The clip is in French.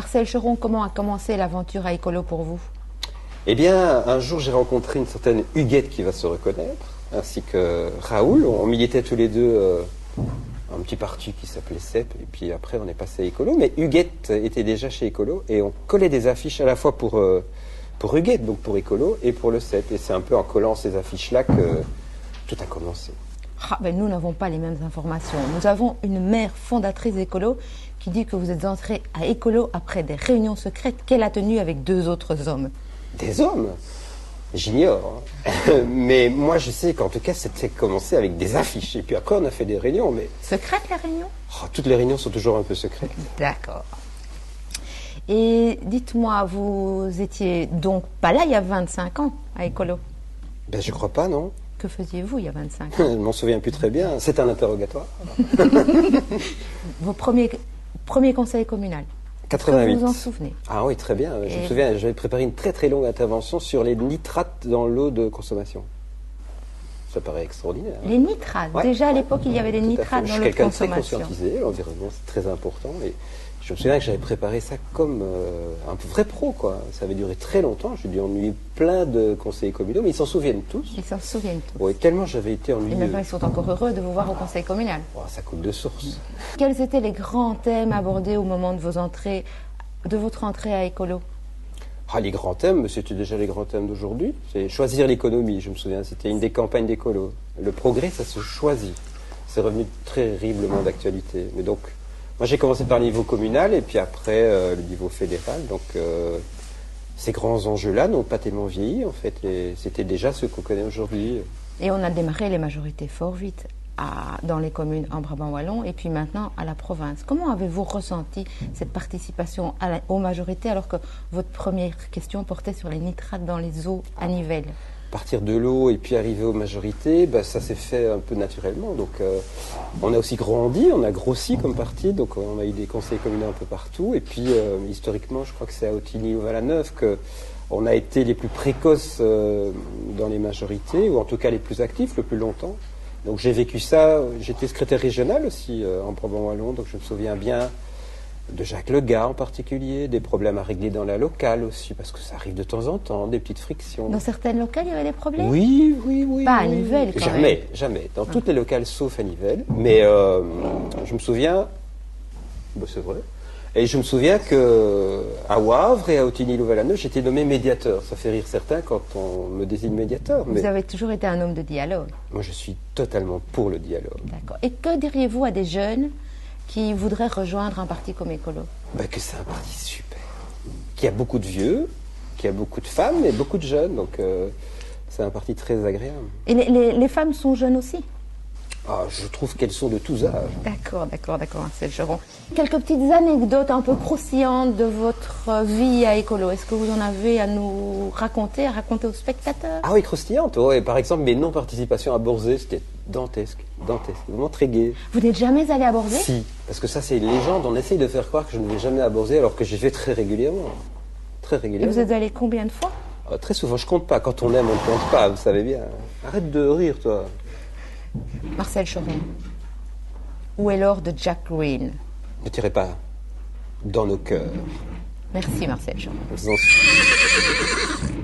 Marcel Cheron, comment a commencé l'aventure à Écolo pour vous? Eh bien, un jour, j'ai rencontré une certaine Huguette qui va se reconnaître, ainsi que Raoul. On militait tous les deux un petit parti qui s'appelait CEP, et puis après, on est passé à Écolo. Mais Huguette était déjà chez Écolo, et on collait des affiches à la fois pour Huguette, donc pour Écolo, et pour le CEP. Et c'est un peu en collant ces affiches-là que tout a commencé. Ah, ben nous n'avons pas les mêmes informations. Nous avons une mère fondatrice d'Écolo qui dit que vous êtes entré à Écolo après des réunions secrètes qu'elle a tenues avec 2 autres hommes. Des hommes? J'ignore. Mais moi, je sais qu'en tout cas, c'était commencé avec des affiches. Et puis après, on a fait des réunions. Mais Secrètes, les réunions? toutes les réunions sont toujours un peu secrètes. D'accord. Et dites-moi, vous étiez donc pas là il y a 25 ans à Écolo? Ben, je crois pas, non. Que faisiez-vous il y a 25 ans? Je ne m'en souviens plus très bien. C'est un interrogatoire. Vos premiers conseils communal. 88. Vous vous en souvenez? Ah oui, très bien. Je me souviens, j'avais préparé une très très longue intervention sur les nitrates dans l'eau de consommation. Ça paraît extraordinaire. Les nitrates. Ouais. Déjà à l'époque, il y avait des Tout à nitrates fait. dans l'eau de Je suis quelqu'un de très consommation. conscientisé. L'environnement, c'est très important. Et je me souviens que j'avais préparé ça comme un vrai pro, quoi. Ça avait duré très longtemps. J'ai dû ennuyer plein de conseillers communaux, mais ils s'en souviennent tous. Ils s'en souviennent tous. Oui, tellement j'avais été Et ennuyeux. maintenant, ils sont encore heureux de vous voir au conseil communal. Oh, ça coule de source. Quels étaient les grands thèmes abordés au moment de votre entrée à Écolo? Ah, les grands thèmes, c'était déjà les grands thèmes d'aujourd'hui. C'est choisir l'économie, je me souviens. C'était une des campagnes d'Écolo. Le progrès, ça se choisit. C'est revenu terriblement d'actualité. Mais donc, moi, j'ai commencé par le niveau communal et puis après le niveau fédéral. Donc, ces grands enjeux-là n'ont pas tellement vieilli, en fait. Et c'était déjà ce qu'on connaît aujourd'hui. Et on a démarré les majorités fort vite dans les communes en Brabant Wallon et puis maintenant à la province. Comment avez-vous ressenti cette participation aux majorités alors que votre première question portait sur les nitrates dans les eaux à Nivelles? Partir de l'eau et puis arriver aux majorités, ça s'est fait un peu naturellement. Donc, on a aussi grandi, on a grossi comme parti, donc on a eu des conseils communaux un peu partout. Et puis, historiquement, je crois que c'est à Ottignies-Louvain-la-Neuve qu'on a été les plus précoces dans les majorités, ou en tout cas les plus actifs le plus longtemps. Donc j'ai vécu ça, j'étais secrétaire régional aussi en Brabant-Wallon, donc je me souviens bien de Jacques Legard en particulier, des problèmes à régler dans la locale aussi, parce que ça arrive de temps en temps, des petites frictions. Dans certaines locales, il y avait des problèmes? Oui. Pas à Nivelles quand jamais, même. Jamais. Dans toutes les locales sauf à Nivelles. Mais je me souviens, c'est vrai, et je me souviens qu'à Wavre et à Ottignies-Louvain-la-Neuve, j'étais nommé médiateur. Ça fait rire certains quand on me désigne médiateur. Mais Vous avez toujours été un homme de dialogue. moi, je suis totalement pour le dialogue. D'accord. Et que diriez-vous à des jeunes qui voudraient rejoindre un parti comme Écolo? Que c'est un parti super, qui a beaucoup de vieux, qui a beaucoup de femmes et beaucoup de jeunes. Donc, c'est un parti très agréable. Et les femmes sont jeunes aussi? Je trouve qu'elles sont de tous âges. D'accord, Marcel Cheron. Quelques petites anecdotes un peu croustillantes de votre vie à Écolo. Est-ce que vous en avez à nous raconter, à raconter aux spectateurs? Ah oui, croustillante. Ouais. Par exemple, mes non-participations à Borzé, c'était dantesque, vraiment très gai. Vous n'êtes jamais allé à Borzé? Si, parce que ça, c'est une légende. On essaye de faire croire que je ne vais jamais à Borzé, alors que j'y vais très régulièrement. Très Et régulièrement. vous êtes allé combien de fois? Très souvent, je compte pas. Quand on aime, on ne compte pas, vous savez bien. Arrête de rire, toi. Marcel Cheron, où est l'or de Jack Green? Ne tirez pas dans nos cœurs. Merci Marcel Cheron. Je vous en supplie.